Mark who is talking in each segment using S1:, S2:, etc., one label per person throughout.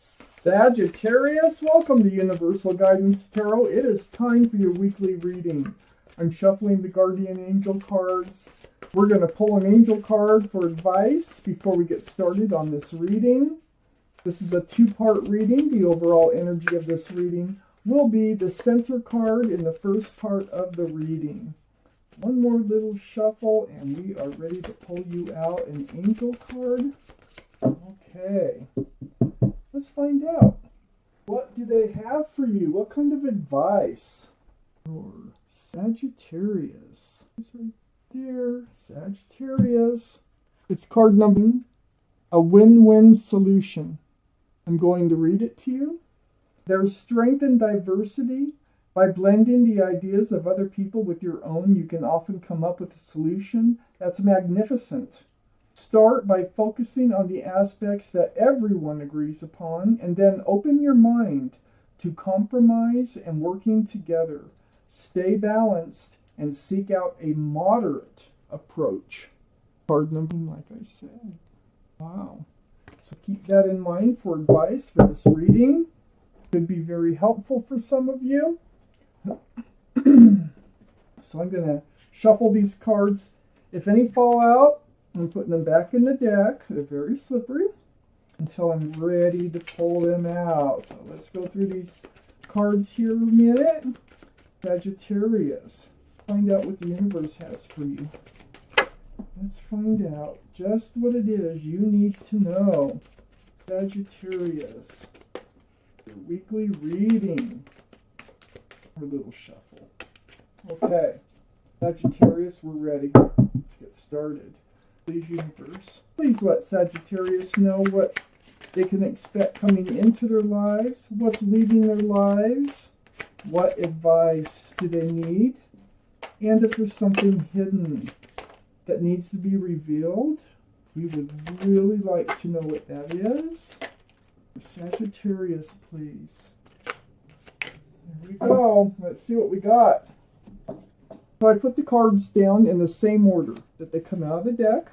S1: Sagittarius, welcome to Universal Guidance Tarot. It is time for your weekly reading. I'm shuffling the Guardian Angel cards. We're going to pull an angel card for advice before we get started on this reading. This is a two-part reading. The overall energy of this reading will be the center card in the first part of the reading. One more little shuffle and we are ready to pull you out an angel card. Okay. Let's find out. What do they have for you? What kind of advice? For Sagittarius. It's right there. Sagittarius. It's card number, a win-win solution. I'm going to read it to you. There's strength in diversity. By blending the ideas of other people with your own, you can often come up with a solution that's magnificent. Start by focusing on the aspects that everyone agrees upon, and then open your mind to compromise and working together. Stay balanced and seek out a moderate approach. Card number, like I said. Wow. So keep that in mind for advice for this reading. Could be very helpful for some of you. So I'm going to shuffle these cards. If any fall out, I'm putting them back in the deck. They're very slippery until I'm ready to pull them out. So let's go through these cards here a minute. Sagittarius. Find out what the universe has for you. Let's find out just what it is you need to know. Sagittarius. Your weekly reading. A little shuffle. Okay. Sagittarius, we're ready. Let's get started. Please, universe, please let Sagittarius know what they can expect coming into their lives, what's leaving their lives, what advice do they need, and if there's something hidden that needs to be revealed, we would really like to know what that is. Sagittarius, please. There we go. Let's see what we got. So I put the cards down in the same order that they come out of the deck.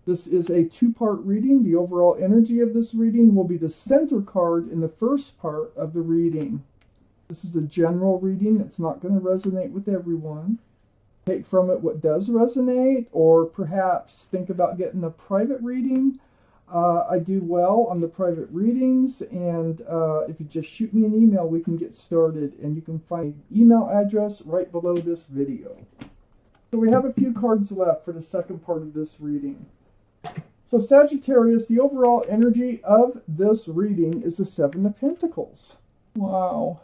S1: This is a two-part reading. The overall energy of this reading will be the center card in the first part of the reading. This is a general reading. It's not going to resonate with everyone. Take from it what does resonate, or perhaps think about getting a private reading. I do well on the private readings, and if you just shoot me an email, we can get started, and you can find the email address right below this video. So we have a few cards left for the second part of this reading. So Sagittarius, the overall energy of this reading is the Seven of Pentacles. Wow.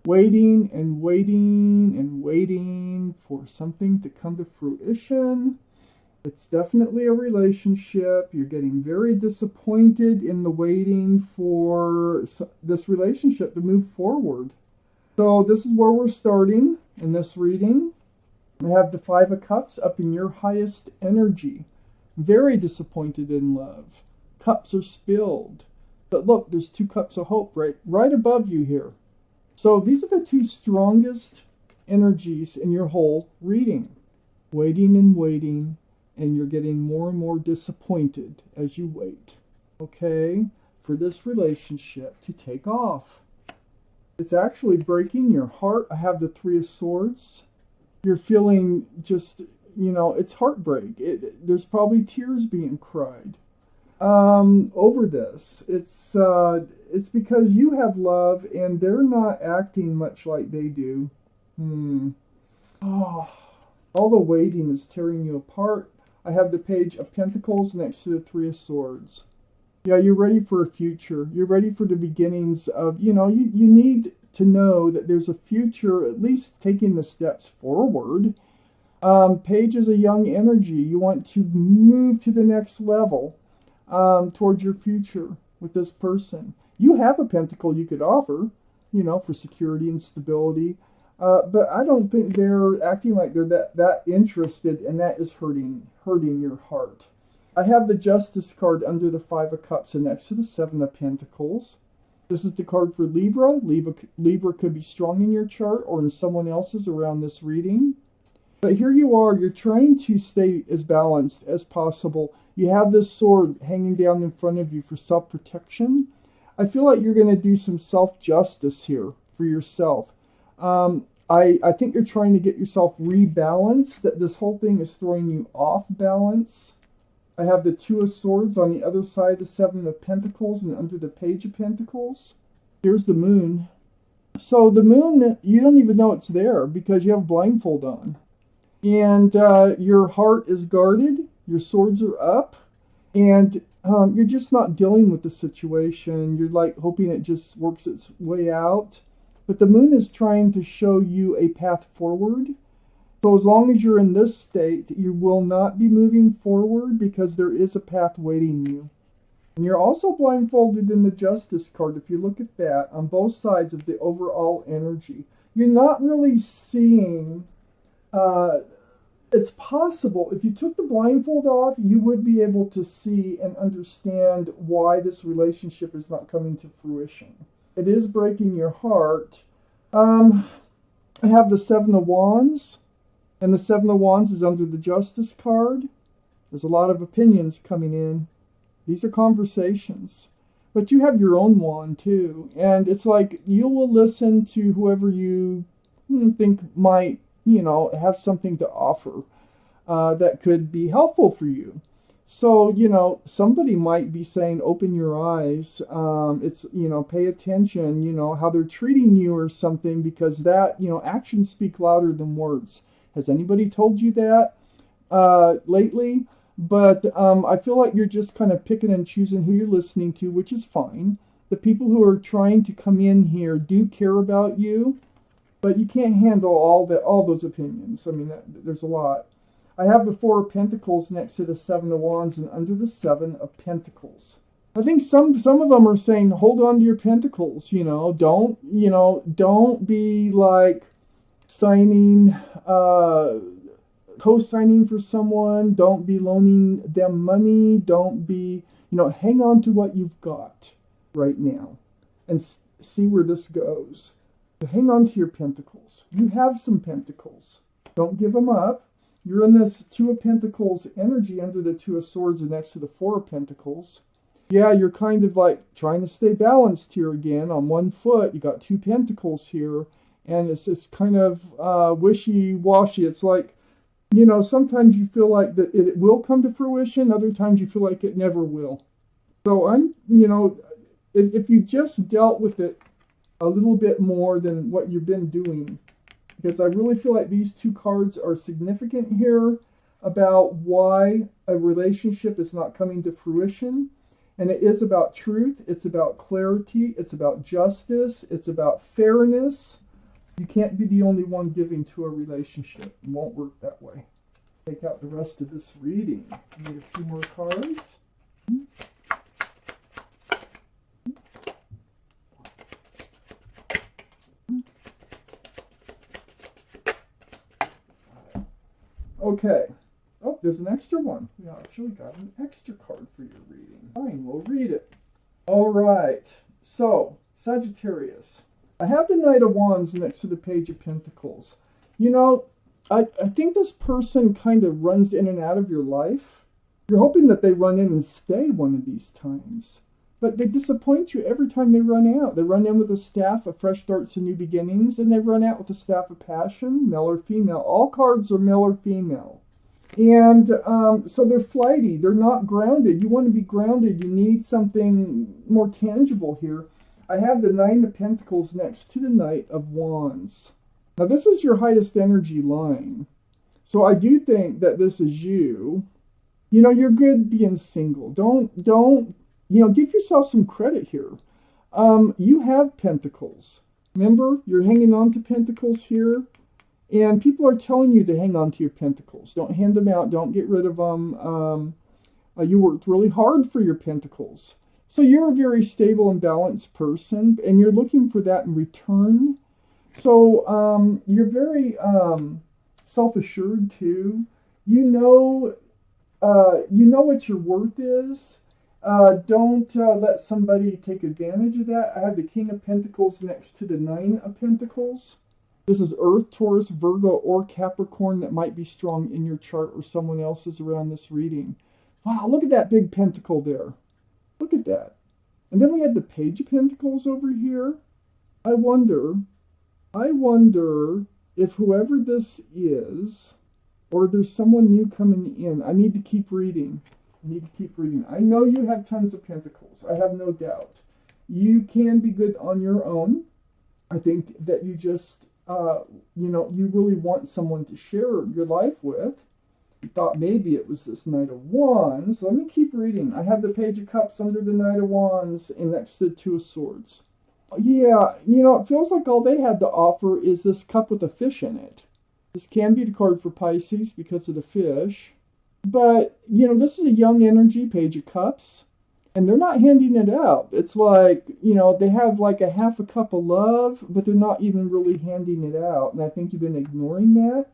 S1: Waiting and waiting and waiting for something to come to fruition. It's definitely a relationship. You're getting very disappointed in the waiting for this relationship to move forward. So this is where we're starting in this reading. We have the Five of Cups up in your highest energy. Very disappointed in love. Cups are spilled. But look, there's two cups of hope right above you here. So these are the two strongest energies in your whole reading. Waiting and waiting. And you're getting more and more disappointed as you wait, okay, for this relationship to take off. It's actually breaking your heart. I have the Three of Swords. You're feeling just, it's heartbreak. There's probably tears being cried over this. It's because you have love and they're not acting much like they do. All the waiting is tearing you apart. I have the Page of Pentacles next to the Three of Swords. Yeah, you're ready for a future. You're ready for the beginnings of, you need to know that there's a future, at least taking the steps forward. Page is a young energy. You want to move to the next level towards your future with this person. You have a pentacle you could offer, for security and stability. But I don't think they're acting like they're that interested, and that is hurting your heart. I have the Justice card under the Five of Cups and next to the Seven of Pentacles. This is the card for Libra. Libra could be strong in your chart or in someone else's around this reading. But here you are, you're trying to stay as balanced as possible. You have this sword hanging down in front of you for self-protection. I feel like you're going to do some self-justice here for yourself. I think you're trying to get yourself rebalanced, that this whole thing is throwing you off balance. I have the Two of Swords on the other side, the Seven of Pentacles, and under the Page of Pentacles. Here's the Moon. So the Moon, you don't even know it's there because you have a blindfold on. And your heart is guarded, your swords are up, and you're just not dealing with the situation. You're like hoping it just works its way out. But the Moon is trying to show you a path forward. So as long as you're in this state, you will not be moving forward because there is a path waiting you. And you're also blindfolded in the Justice card. If you look at that, on both sides of the overall energy, you're not really seeing... it's possible, if you took the blindfold off, you would be able to see and understand why this relationship is not coming to fruition. It is breaking your heart. I have the Seven of Wands, and the Seven of Wands is under the Justice card. There's a lot of opinions coming in. These are conversations. But you have your own wand too, and it's like you will listen to whoever you think might, have something to offer that could be helpful for you. So, somebody might be saying, open your eyes. It's, pay attention, how they're treating you or something, because that, actions speak louder than words. Has anybody told you that lately? But I feel like you're just kind of picking and choosing who you're listening to, which is fine. The people who are trying to come in here do care about you, but you can't handle all those opinions. I mean, there's a lot. I have the Four of Pentacles next to the Seven of Wands and under the Seven of Pentacles. I think some of them are saying, hold on to your pentacles, don't be like signing, co-signing for someone, don't be loaning them money, don't be, hang on to what you've got right now and see where this goes. So hang on to your pentacles. You have some pentacles. Don't give them up. You're in this Two of Pentacles energy under the Two of Swords and next to the Four of Pentacles. Yeah, you're kind of like trying to stay balanced here again on one foot. You got two pentacles here, and it's kind of wishy-washy. It's like, sometimes you feel like that it will come to fruition. Other times you feel like it never will. So if you just dealt with it a little bit more than what you've been doing, because I really feel like these two cards are significant here about why a relationship is not coming to fruition. And it is about truth. It's about clarity. It's about justice. It's about fairness. You can't be the only one giving to a relationship. It won't work that way. Take out the rest of this reading. Need a few more cards. Okay. Oh, there's an extra one. We actually got an extra card for your reading. Fine, we'll read it. All right. So, Sagittarius. I have the Knight of Wands next to the Page of Pentacles. I think this person kind of runs in and out of your life. You're hoping that they run in and stay one of these times. But they disappoint you every time they run out. They run in with a staff of fresh starts and new beginnings, and they run out with a staff of passion, male or female. All cards are male or female. And so they're flighty. They're not grounded. You want to be grounded. You need something more tangible here. I have the Nine of Pentacles next to the Knight of Wands. Now, this is your highest energy line. So I do think that this is you. You're good being single. Don't give yourself some credit here. You have pentacles. Remember, you're hanging on to pentacles here. And people are telling you to hang on to your pentacles. Don't hand them out. Don't get rid of them. You worked really hard for your pentacles. So you're a very stable and balanced person, and you're looking for that in return. So you're very self-assured too. You know what your worth is. Don't let somebody take advantage of that. I have the King of Pentacles next to the Nine of Pentacles. This is Earth, Taurus, Virgo, or Capricorn that might be strong in your chart or someone else's around this reading. Wow, look at that big pentacle there. Look at that. And then we had the Page of Pentacles over here. I wonder if whoever this is, or there's someone new coming in. I need to keep reading. I know you have tons of pentacles. I have no doubt. You can be good on your own. I think that you just, you really want someone to share your life with. You thought maybe it was this Knight of Wands. Let me keep reading. I have the Page of Cups under the Knight of Wands and next to the Two of Swords. Yeah, it feels like all they had to offer is this cup with a fish in it. This can be the card for Pisces because of the fish. But, this is a young energy, Page of Cups. And they're not handing it out. It's like, they have like a half a cup of love, but they're not even really handing it out. And I think you've been ignoring that.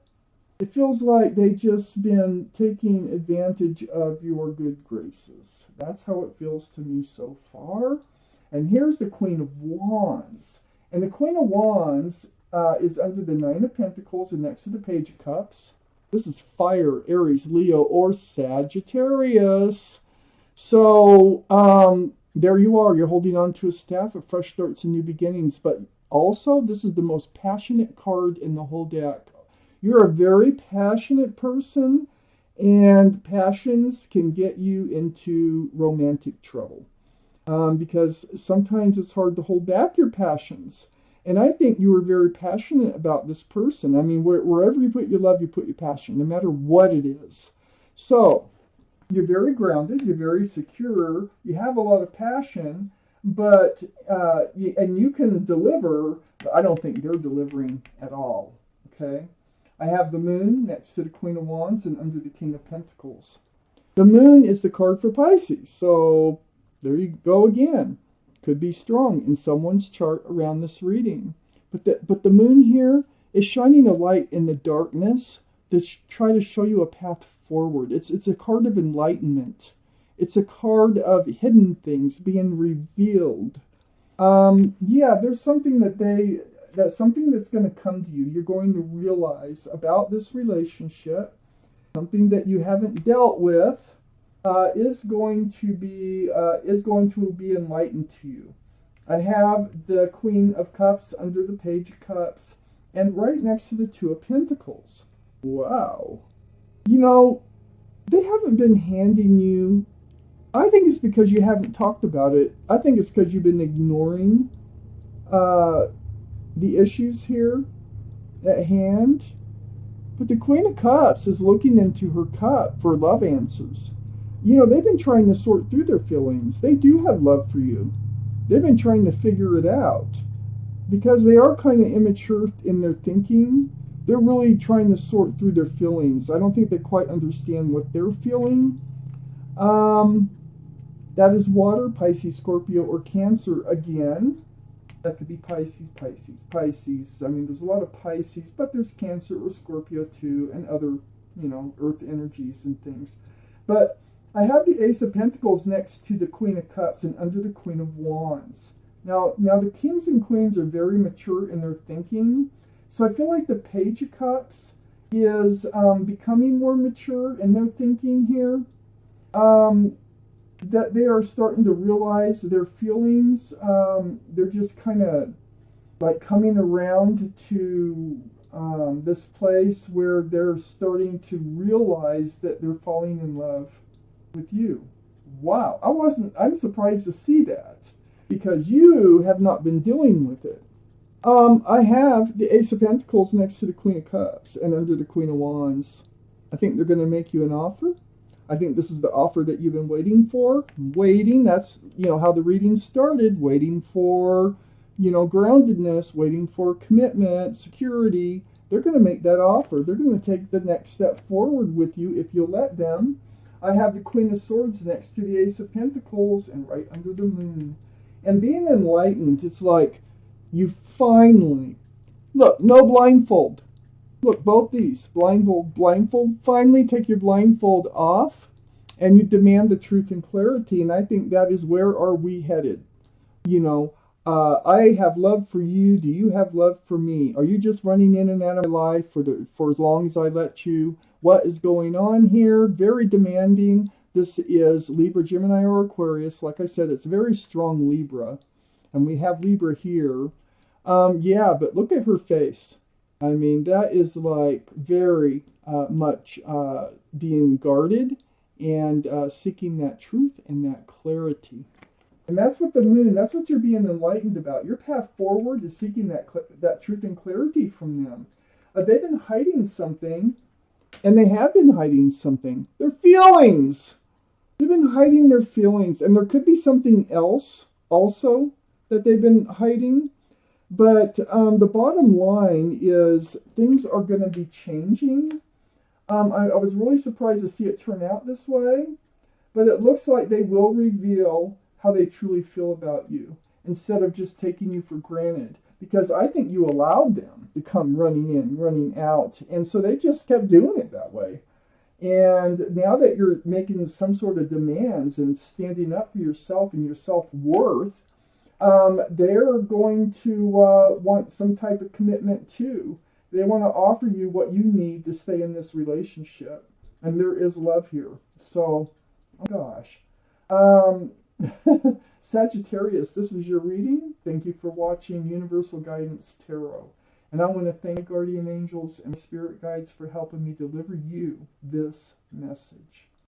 S1: It feels like they've just been taking advantage of your good graces. That's how it feels to me so far. And here's the Queen of Wands. And the Queen of Wands is under the Nine of Pentacles and next to the Page of Cups. This is fire, Aries, Leo, or Sagittarius. So there you are. You're holding on to a staff of fresh starts and new beginnings. But also, this is the most passionate card in the whole deck. You're a very passionate person, and passions can get you into romantic trouble. Because sometimes it's hard to hold back your passions. And I think you were very passionate about this person. I mean, wherever you put your love, you put your passion, no matter what it is. So, you're very grounded, you're very secure, you have a lot of passion, but, and you can deliver, but I don't think they're delivering at all, okay? I have the Moon next to the Queen of Wands and under the King of Pentacles. The Moon is the card for Pisces, so there you go again. Could be strong in someone's chart around this reading. But the Moon here is shining a light in the darkness to try to show you a path forward. It's a card of enlightenment. It's a card of hidden things being revealed. Yeah, there's something that's something that's going to come to you. You're going to realize about this relationship, something that you haven't dealt with, is going to be enlightened to you. I have the Queen of Cups under the Page of Cups, and right next to the Two of Pentacles. Wow. They haven't been handing you. I think it's because you haven't talked about it. I think it's because you've been ignoring the issues here at hand. But the Queen of Cups is looking into her cup for love answers. They've been trying to sort through their feelings. They do have love for you. They've been trying to figure it out. Because they are kind of immature in their thinking, they're really trying to sort through their feelings. I don't think they quite understand what they're feeling. That is water, Pisces, Scorpio, or Cancer again. That could be Pisces. I mean, there's a lot of Pisces, but there's Cancer or Scorpio too, and other, earth energies and things. But I have the Ace of Pentacles next to the Queen of Cups and under the Queen of Wands. Now the kings and queens are very mature in their thinking. So I feel like the Page of Cups is becoming more mature in their thinking here. That they are starting to realize their feelings. They're just kind of like coming around to this place where they're starting to realize that they're falling in love with you. Wow, I'm surprised to see that because you have not been dealing with it. I have the Ace of Pentacles next to the Queen of Cups and under the Queen of Wands. I think they're going to make you an offer. I think this is the offer that you've been waiting for. Waiting, that's, how the reading started. Waiting for, groundedness, waiting for commitment, security. They're going to make that offer. They're going to take the next step forward with you if you'll let them. I have the Queen of Swords next to the Ace of Pentacles and right under the Moon. And being enlightened, it's like you finally, look, no blindfold. Look, both these, blindfold, finally take your blindfold off and you demand the truth and clarity. And I think that is where are we headed? I have love for you. Do you have love for me? Are you just running in and out of my life for as long as I let you? What is going on here? Very demanding. This is Libra, Gemini, or Aquarius. Like I said, it's very strong Libra. And we have Libra here. Yeah, but look at her face. I mean, that is like very much being guarded and seeking that truth and that clarity. And that's what the moon, that's what you're being enlightened about. Your path forward is seeking that truth and clarity from them. They've been hiding something, and they have been hiding something. Their feelings. They've been hiding their feelings, and there could be something else also that they've been hiding. But the bottom line is things are going to be changing. I was really surprised to see it turn out this way, but it looks like they will reveal how they truly feel about you instead of just taking you for granted. Because I think you allowed them to come running in, running out, and so they just kept doing it that way. And now that you're making some sort of demands and standing up for yourself and your self-worth, they're going to want some type of commitment too. They want to offer you what you need to stay in this relationship. And there is love here. So, oh gosh. Sagittarius, this was your reading. Thank you for watching Universal Guidance Tarot. And I want to thank guardian angels and spirit guides for helping me deliver you this message.